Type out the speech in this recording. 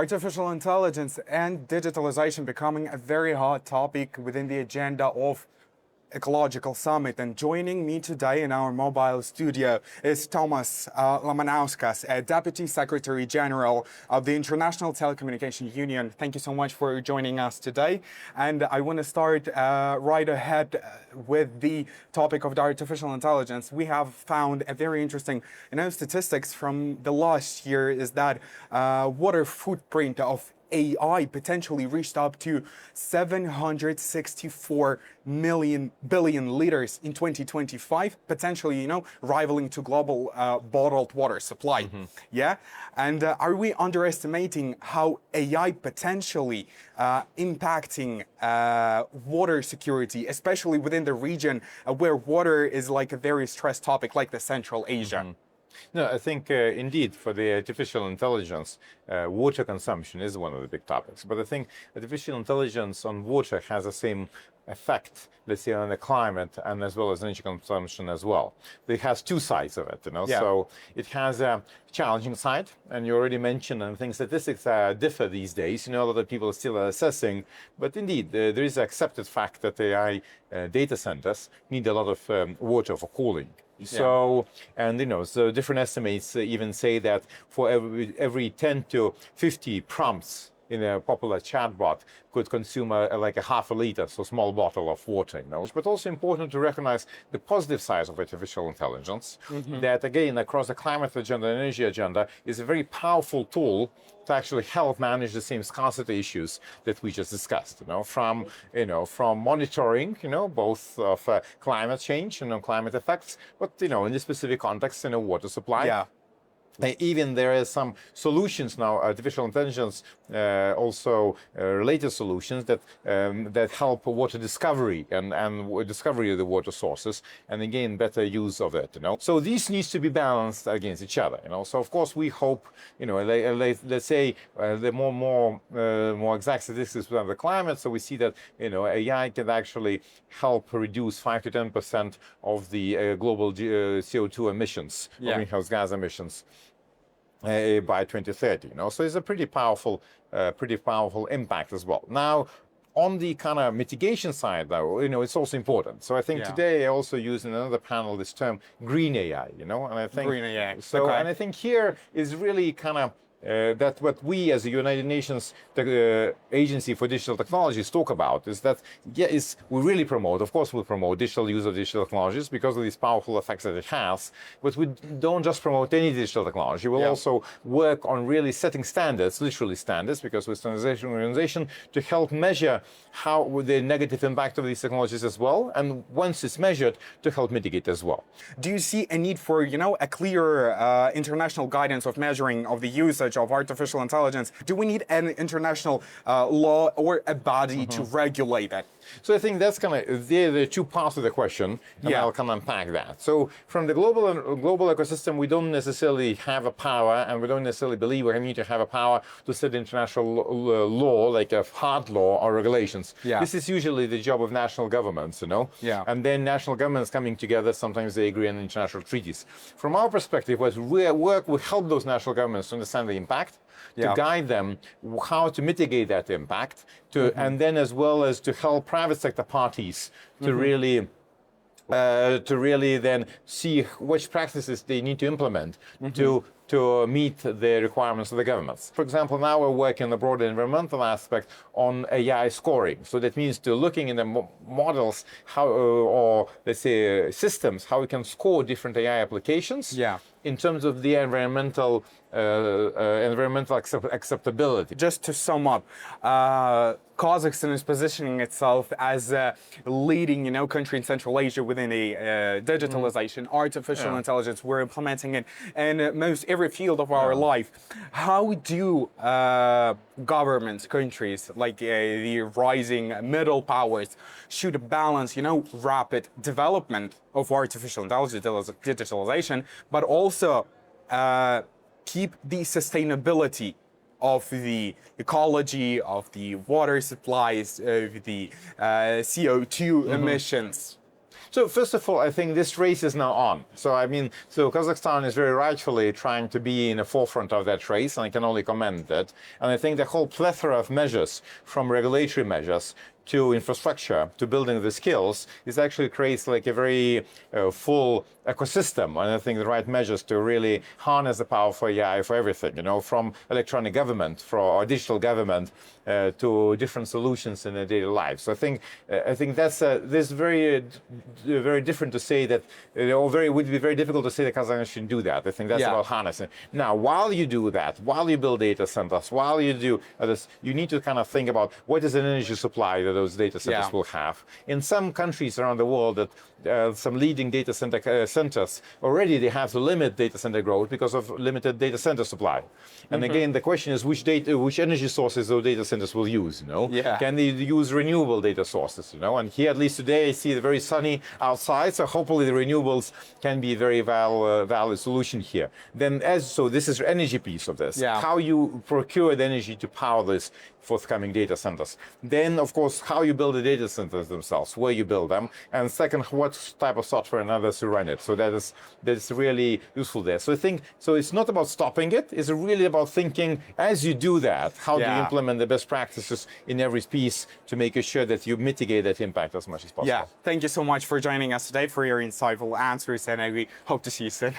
Artificial intelligence and digitalization becoming a very hot topic within the agenda of Ecological Summit. And joining me today in our mobile studio is Tomas Lamanauskas, Deputy Secretary General of the International Telecommunication Union. Thank you so much for joining us today. And I want to start right ahead with the topic of the artificial intelligence. We have found a very interesting, statistics from the last year is that water footprint of AI potentially reached up to 764 billion liters in 2025, potentially, rivaling to global bottled water supply. Yeah, and are we underestimating how AI potentially impacting water security, especially within the region where water is like a very stressed topic, like the Central Asia? No, I think indeed for the artificial intelligence, water consumption is one of the big topics. But I think artificial intelligence on water has the same effect, let's say, on the climate and as well as energy consumption as well. It has two sides of it, Yeah. So it has a challenging side, and you already mentioned, and I think statistics differ these days. A lot of people are still assessing, but indeed, there is an accepted fact that AI data centers need a lot of water for cooling. So, and so different estimates even say that for every 10 to 50 prompts in a popular chatbot could consume like a half a liter, so small bottle of water. But also important to recognize the positive side of artificial intelligence, that again, across the climate agenda and energy agenda, is a very powerful tool to actually help manage the same scarcity issues that we just discussed. From monitoring, both of climate change and climate effects, but in this specific context, water supply. Yeah. Even there are some solutions now, artificial intelligence, also related solutions that help water discovery and discovery of the water sources, and again better use of it. So these needs to be balanced against each other. So of course we hope, let's say the more exact statistics about the climate. So we see that AI can actually help reduce 5 to 10% of the global CO2 emissions, greenhouse gas emissions. By 2030, so it's a pretty powerful impact as well. Now, on the kind of mitigation side, though, it's also important. So I think today I also use in another panel this term green AI, and I think green AI. So, and I think here is really kind of that what we as the United Nations Agency for Digital Technologies talk about is that, we really promote, of course we promote digital use of digital technologies because of these powerful effects that it has, but we don't just promote any digital technology, we'll also work on really setting standards, literally standards, because we're a standardization organization, to help measure how the negative impact of these technologies as well, and once it's measured, to help mitigate as well. Do you see a need for, a clear international guidance of measuring of the usage of artificial intelligence? Do we need an international law or a body to regulate it? So I think that's the two parts of the question, and I'll come unpack that. So from the global ecosystem, we don't necessarily have a power, and we don't necessarily believe we need to have a power to set international law, like a hard law or regulations. This is usually the job of national governments, and then national governments coming together, sometimes they agree on international treaties. From our perspective, we help those national governments to understand the impact, to guide them how to mitigate that impact, and then as well as to help private sector parties to really then see which practices they need to implement to meet the requirements of the governments. For example, now we're working on the broader environmental aspect on AI scoring. So that means to looking in the models, how, or let's say systems, how we can score different AI applications in terms of the environmental acceptability. Just to sum up, Kazakhstan is positioning itself as a leading, country in Central Asia within a digitalization, artificial intelligence. We're implementing it in most every field of our life. How do governments, countries like the rising middle powers should balance, rapid development of artificial intelligence, digitalization, but also keep the sustainability of the ecology, of the water supplies, of the CO2 emissions? So first of all, I think this race is now on. So I mean, so Kazakhstan is very rightfully trying to be in the forefront of that race, and I can only commend that. And I think the whole plethora of measures, from regulatory measures to infrastructure, to building the skills, is actually creates like a very full ecosystem. And I think the right measures to really harness the power for AI for everything, you know, from electronic government, for digital government, to different solutions in their daily lives. So I think that's this very different to say that, or would be very difficult to say that Kazakhstan should do that. I think that's about harnessing. Now, while you do that, while you build data centers, while you do this, you need to kind of think about what is an energy supply that those data centers will have. In some countries around the world, that some leading data center centers already they have to limit data center growth because of limited data center supply. And again, the question is which energy sources those data centers will use. You know, can they use renewable data sources? You know, and here at least today I see it very sunny outside, so hopefully the renewables can be a very valid solution here. Then, so this is the energy piece of this. How you procure the energy to power this forthcoming data centers. Then, of course, how you build the data centers themselves, where you build them, and second, what type of software and others to run it. So that is really useful there. So I think it's not about stopping it. It's really about thinking as you do that, how do you implement the best practices in every piece to make sure that you mitigate that impact as much as possible. Yeah, thank you so much for joining us today, for your insightful answers, and I hope to see you soon.